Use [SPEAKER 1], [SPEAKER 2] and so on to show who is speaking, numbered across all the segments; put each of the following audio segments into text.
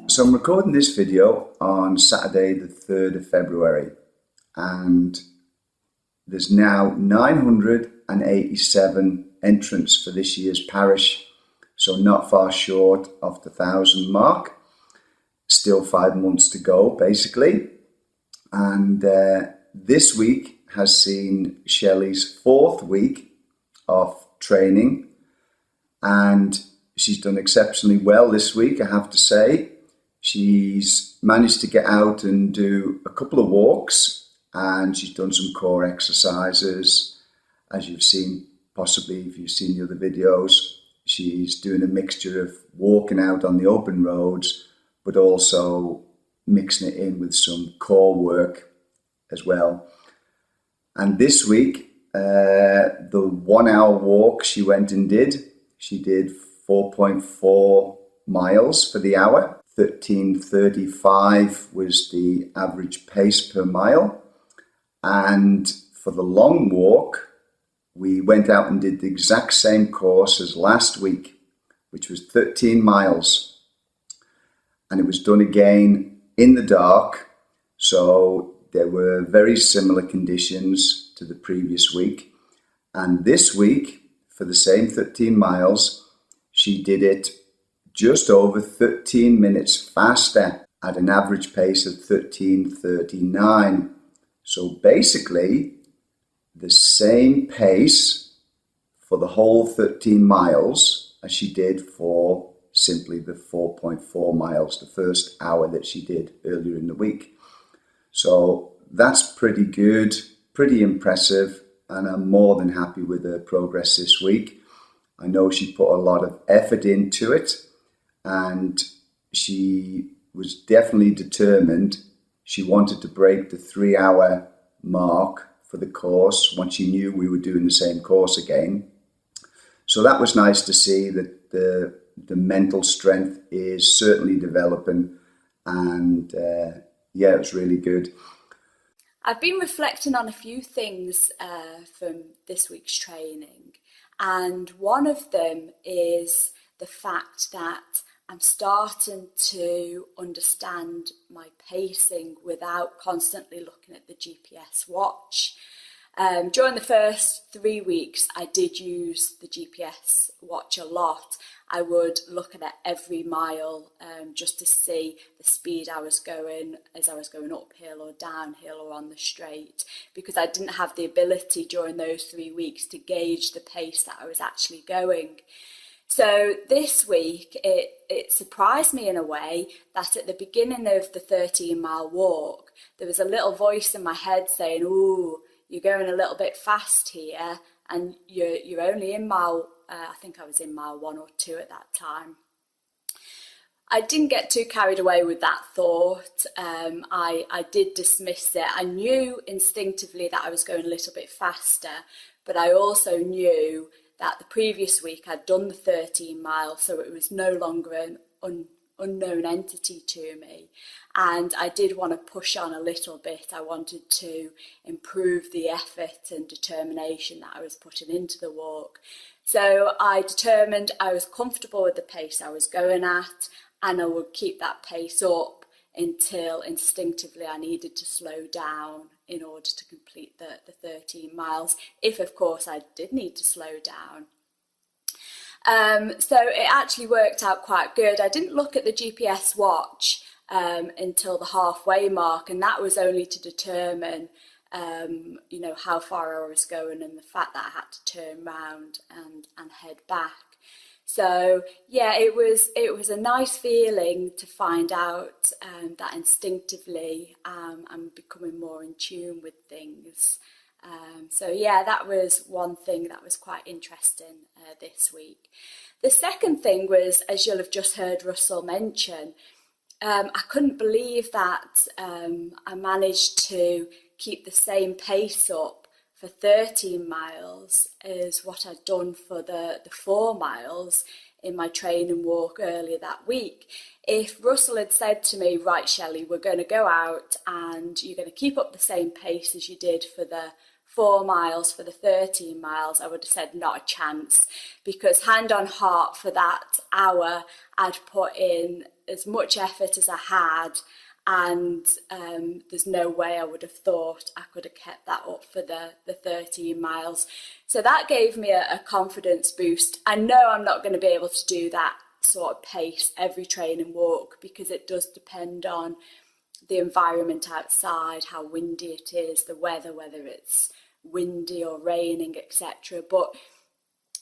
[SPEAKER 1] So I'm recording this video on Saturday the 3rd of February, and there's now 987 entrants for this year's parish, so not far short of the 1,000 mark. Still 5 months to go basically, and this week has seen Shelley's 4th week of training, and she's done exceptionally well this week, I have to say. She's managed to get out and do a couple of walks, and she's done some core exercises. As you've seen, possibly if you've seen the other videos, she's doing a mixture of walking out on the open roads, but also mixing it in with some core work as well. And this week, the 1 hour walk she went and did, she did 4.4 miles for the hour. 13:35 was the average pace per mile. And for the long walk, we went out and did the exact same course as last week, which was 13 miles. And it was done again in the dark. So there were very similar conditions to the previous week. And this week, for the same 13 miles, she did it just over 13 minutes faster at an average pace of 13:39. So basically, the same pace for the whole 13 miles as she did for simply the 4.4 miles, the first hour that she did earlier in the week. So that's pretty good, pretty impressive, and I'm more than happy with her progress this week. I know she put a lot of effort into it, and she was definitely determined. She wanted to break the 3 hour mark for the course once she knew we were doing the same course again. So that was nice to see that the mental strength is certainly developing, and yeah, it was really good.
[SPEAKER 2] I've been reflecting on a few things from this week's training, and one of them is the fact that I'm starting to understand my pacing without constantly looking at the GPS watch. During the first 3 weeks, I did use the GPS watch a lot. I would look at it every mile just to see the speed I was going as I was going uphill or downhill or on the straight, because I didn't have the ability during those 3 weeks to gauge the pace that I was actually going. So this week, it surprised me in a way that at the beginning of the 13-mile walk, there was a little voice in my head saying, "Ooh, you're going a little bit fast here, and you're only in mile," I think I was in mile 1 or 2 at that time. I didn't get too carried away with that thought. I did dismiss it. I knew instinctively that I was going a little bit faster, but I also knew that the previous week I'd done the 13 miles, so it was no longer an unknown entity to me. And I did want to push on a little bit. I wanted to improve the effort and determination that I was putting into the walk. So I determined I was comfortable with the pace I was going at, and I would keep that pace up until instinctively I needed to slow down in order to complete the 13 miles, if of course I did need to slow down. So it actually worked out quite good. I didn't look at the GPS watch until the halfway mark, and that was only to determine how far I was going, and the fact that I had to turn round and head back. So yeah, it was a nice feeling to find out that instinctively I'm becoming more in tune with things. So yeah, that was one thing that was quite interesting this week. The second thing was, as you'll have just heard Russell mention, I couldn't believe that I managed to keep the same pace up for 13 miles as what I'd done for the 4 miles in my training walk earlier that week. If Russell had said to me, "Right, Shelley, we're going to go out and you're going to keep up the same pace as you did for the 4 miles for the 13 miles, I would have said not a chance, because hand on heart, for that hour I'd put in as much effort as I had, and there's no way I would have thought I could have kept that up for the 13 miles. So that gave me a confidence boost. I know I'm not going to be able to do that sort of pace every training walk, because it does depend on the environment outside, how windy it is, the weather, whether it's windy or raining, etc. But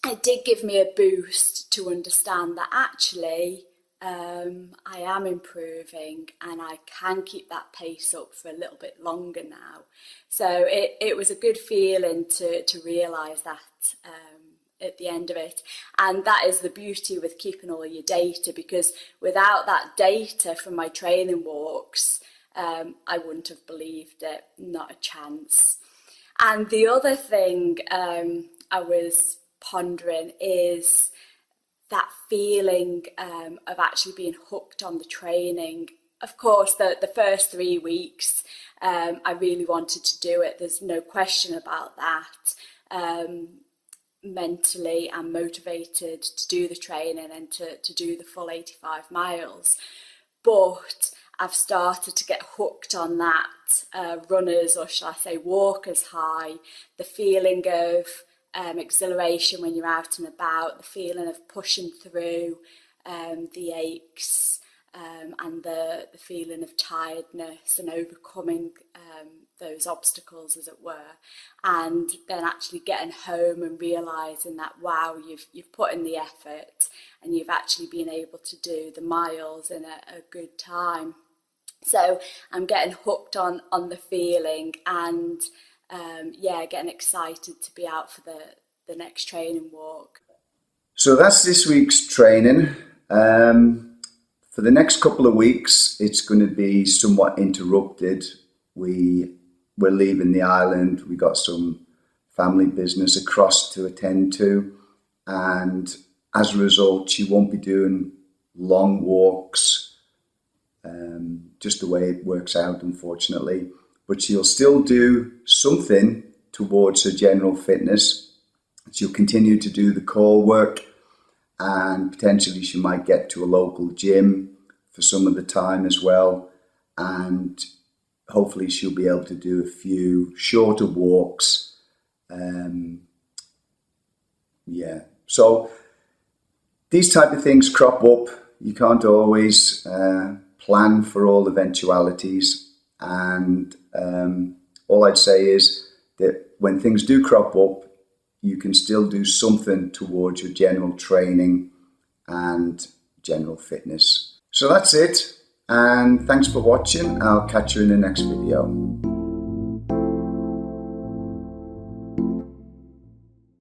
[SPEAKER 2] it did give me a boost to understand that actually I am improving and I can keep that pace up for a little bit longer now. So it was a good feeling to realise that at the end of it. And that is the beauty with keeping all your data, because without that data from my training walks, I wouldn't have believed it, not a chance. And the other thing I was pondering is that feeling of actually being hooked on the training. Of course, the first 3 weeks, I really wanted to do it. There's no question about that. Mentally, I'm motivated to do the training and to do the full 85 miles. But I've started to get hooked on that runner's, or shall I say walker's high, the feeling of exhilaration when you're out and about, the feeling of pushing through the aches and the feeling of tiredness and overcoming those obstacles, as it were, and then actually getting home and realising that, wow, you've put in the effort and you've actually been able to do the miles in a good time. So I'm getting hooked on the feeling, and getting excited to be out for the next training walk.
[SPEAKER 1] So that's this week's training. For the next couple of weeks, it's going to be somewhat interrupted. We're leaving the island. We got some family business across to attend to, and as a result, she won't be doing long walks, just the way it works out, unfortunately. But she'll still do something towards her general fitness. She'll continue to do the core work, and potentially she might get to a local gym for some of the time as well. And hopefully she'll be able to do a few shorter walks. So these type of things crop up. You can't always plan for all eventualities. And all I'd say is that when things do crop up, you can still do something towards your general training and general fitness. So that's it. And thanks for watching. I'll catch you in the next video.